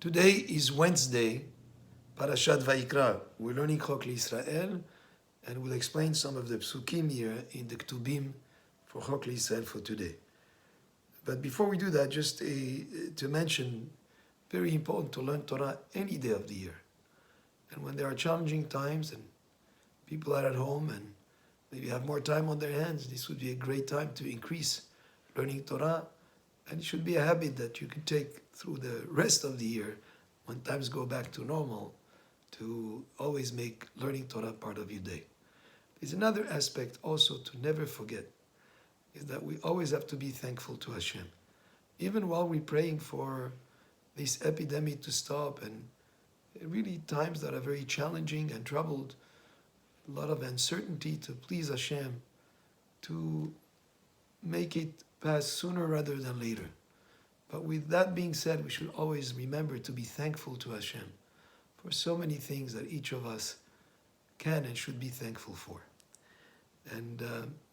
Today is Wednesday, Parashat Vayikra. We're learning Chok L'Yisrael, and we'll explain some of the psukim here in the Ktubim for Chok L'Yisrael for today. But before we do that, just to mention, very important to learn Torah any day of the year. And when there are challenging times and people are at home and maybe have more time on their hands, this would be a great time to increase learning Torah. And it should be a habit that you can take through the rest of the year when times go back to normal, to always make learning Torah part of your day. There's another aspect also to never forget, is that we always have to be thankful to Hashem. Even while we're praying for this epidemic to stop, and really times that are very challenging and troubled, a lot of uncertainty, to please Hashem, to make it pass sooner rather than later. But with that being said, we should always remember to be thankful to Hashem for so many things that each of us can and should be thankful for. And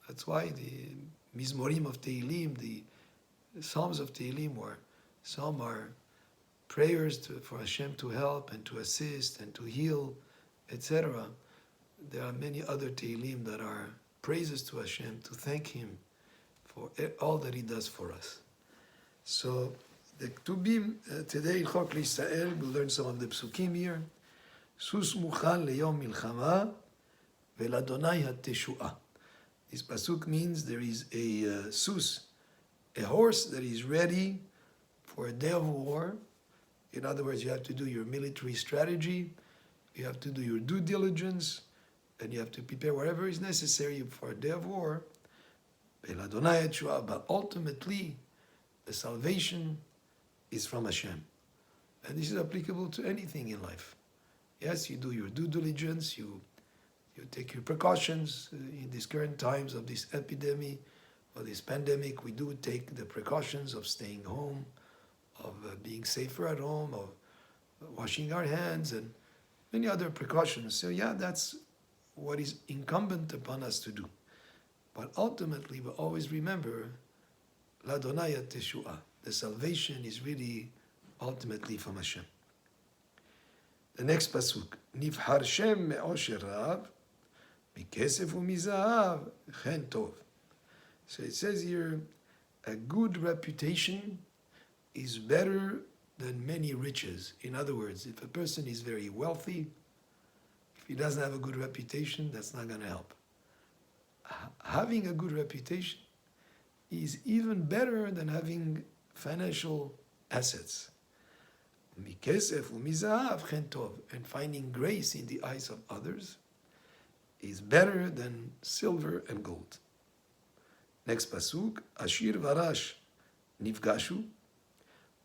that's why the Mizmorim of Tehillim, the Psalms of Tehillim, where some are prayers for Hashem to help and to assist and to heal, etc. There are many other Tehillim that are praises to Hashem, to thank Him for all that He does for us. So the Ktubim today in Chok L'Yisrael, we'll learn some of the psukim here. Sus muchan leyom milchama veladonai hateshua. This pasuk means there is a sus, a horse that is ready for a day of war. In other words, you have to do your military strategy, you have to do your due diligence, and you have to prepare whatever is necessary for a day of war. But ultimately, the salvation is from Hashem. And this is applicable to anything in life. Yes, you do your due diligence, you take your precautions. In these current times of this epidemic or this pandemic, we do take the precautions of staying home, of being safer at home, of washing our hands, and many other precautions. So yeah, that's what is incumbent upon us to do. But ultimately, we always remember, L'Adonai Teshua. The salvation is really ultimately from Hashem. The next pasuk, Nivhar Shem me'osher rav, mikesef u'mizahav, chen tov. So it says here, a good reputation is better than many riches. In other words, if a person is very wealthy, if he doesn't have a good reputation, that's not going to help. Having a good reputation is even better than having financial assets. And finding grace in the eyes of others is better than silver and gold. Next pasuk, Ashir varash nifgashu,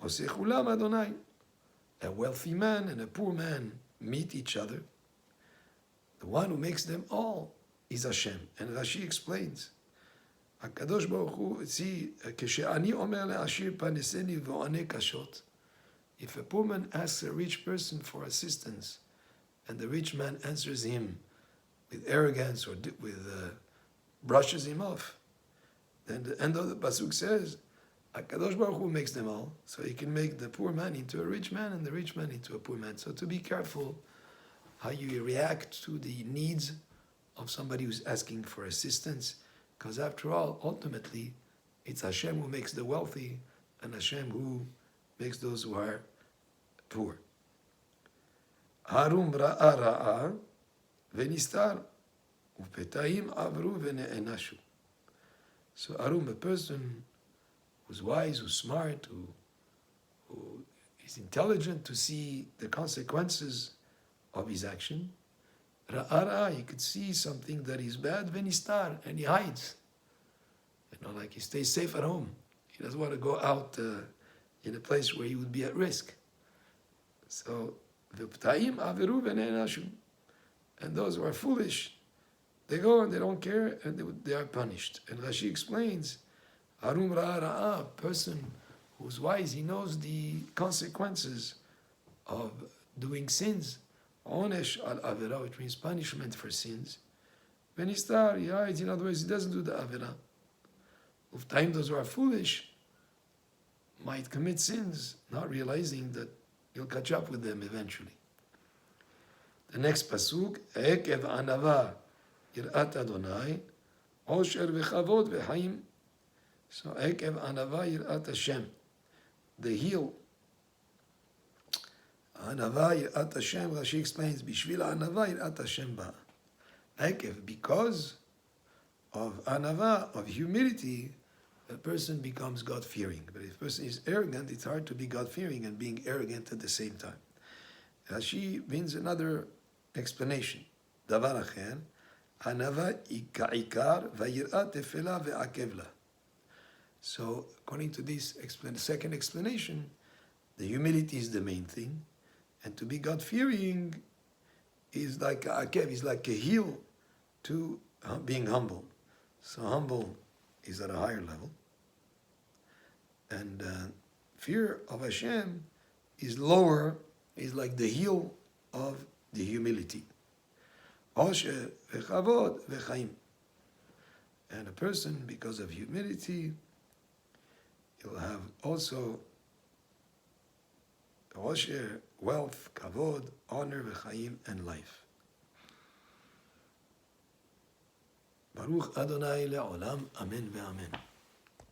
osechulam Adonai. A wealthy man and a poor man meet each other. The one who makes them all is Hashem. And Rashi explains, HaKadosh Baruch Hu, see, כשאני אומר לעשיר פרנסני ועונה קשות, if a poor man asks a rich person for assistance, and the rich man answers him with arrogance or brushes him off, then the end of the pasuk says, HaKadosh Baruch Hu makes them all, so he can make the poor man into a rich man and the rich man into a poor man. So to be careful how you react to the needs of somebody who's asking for assistance, because after all, ultimately, it's Hashem who makes the wealthy and Hashem who makes those who are poor. Harum ra'a ra'a venistar upetaim avru vene'enashu. So Arum, a person who's wise, who's smart, who is intelligent to see the consequences of his action, Ra'ara, he could see something that is bad, venistar, and he hides. Like he stays safe at home. He doesn't want to go out in a place where he would be at risk. So, v'ptaim averu v'ne'enashu. And those who are foolish, they go and they don't care, and they are punished. And Rashi explains, Harum ra'a, a person who's wise, he knows the consequences of doing sins. Onesh al avera, which means punishment for sins. Venistar, he hides. In other words, he doesn't do the avera. Of time, those who are foolish might commit sins, not realizing that You'll catch up with them eventually. The next pasuk, Ekev anava yirat Adonai, osher v'chavod v'chaim. So Ekev anava yirat Hashem. The heel. Anava yirat Hashem, Rashi explains, Bishvil anava yirat Hashem ba. Ekev, because of anava, of humility, a person becomes God-fearing. But if a person is arrogant, it's hard to be God-fearing and being arrogant at the same time. Rashi means another explanation. Davar acher, anava ikar vayir'at tefela ve'akev la. So, according to this second explanation, the humility is the main thing, and to be God-fearing is like a akev, is like a heel to being humble. So humble is at a higher level, and fear of Hashem is lower, is like the heel of the humility. Osher v'chavod v'chaim. And a person, because of humility, he'll have also osher, wealth, kavod, honor, v'chaim, and life. Baruch Adonai le'olam, amen ve'amen.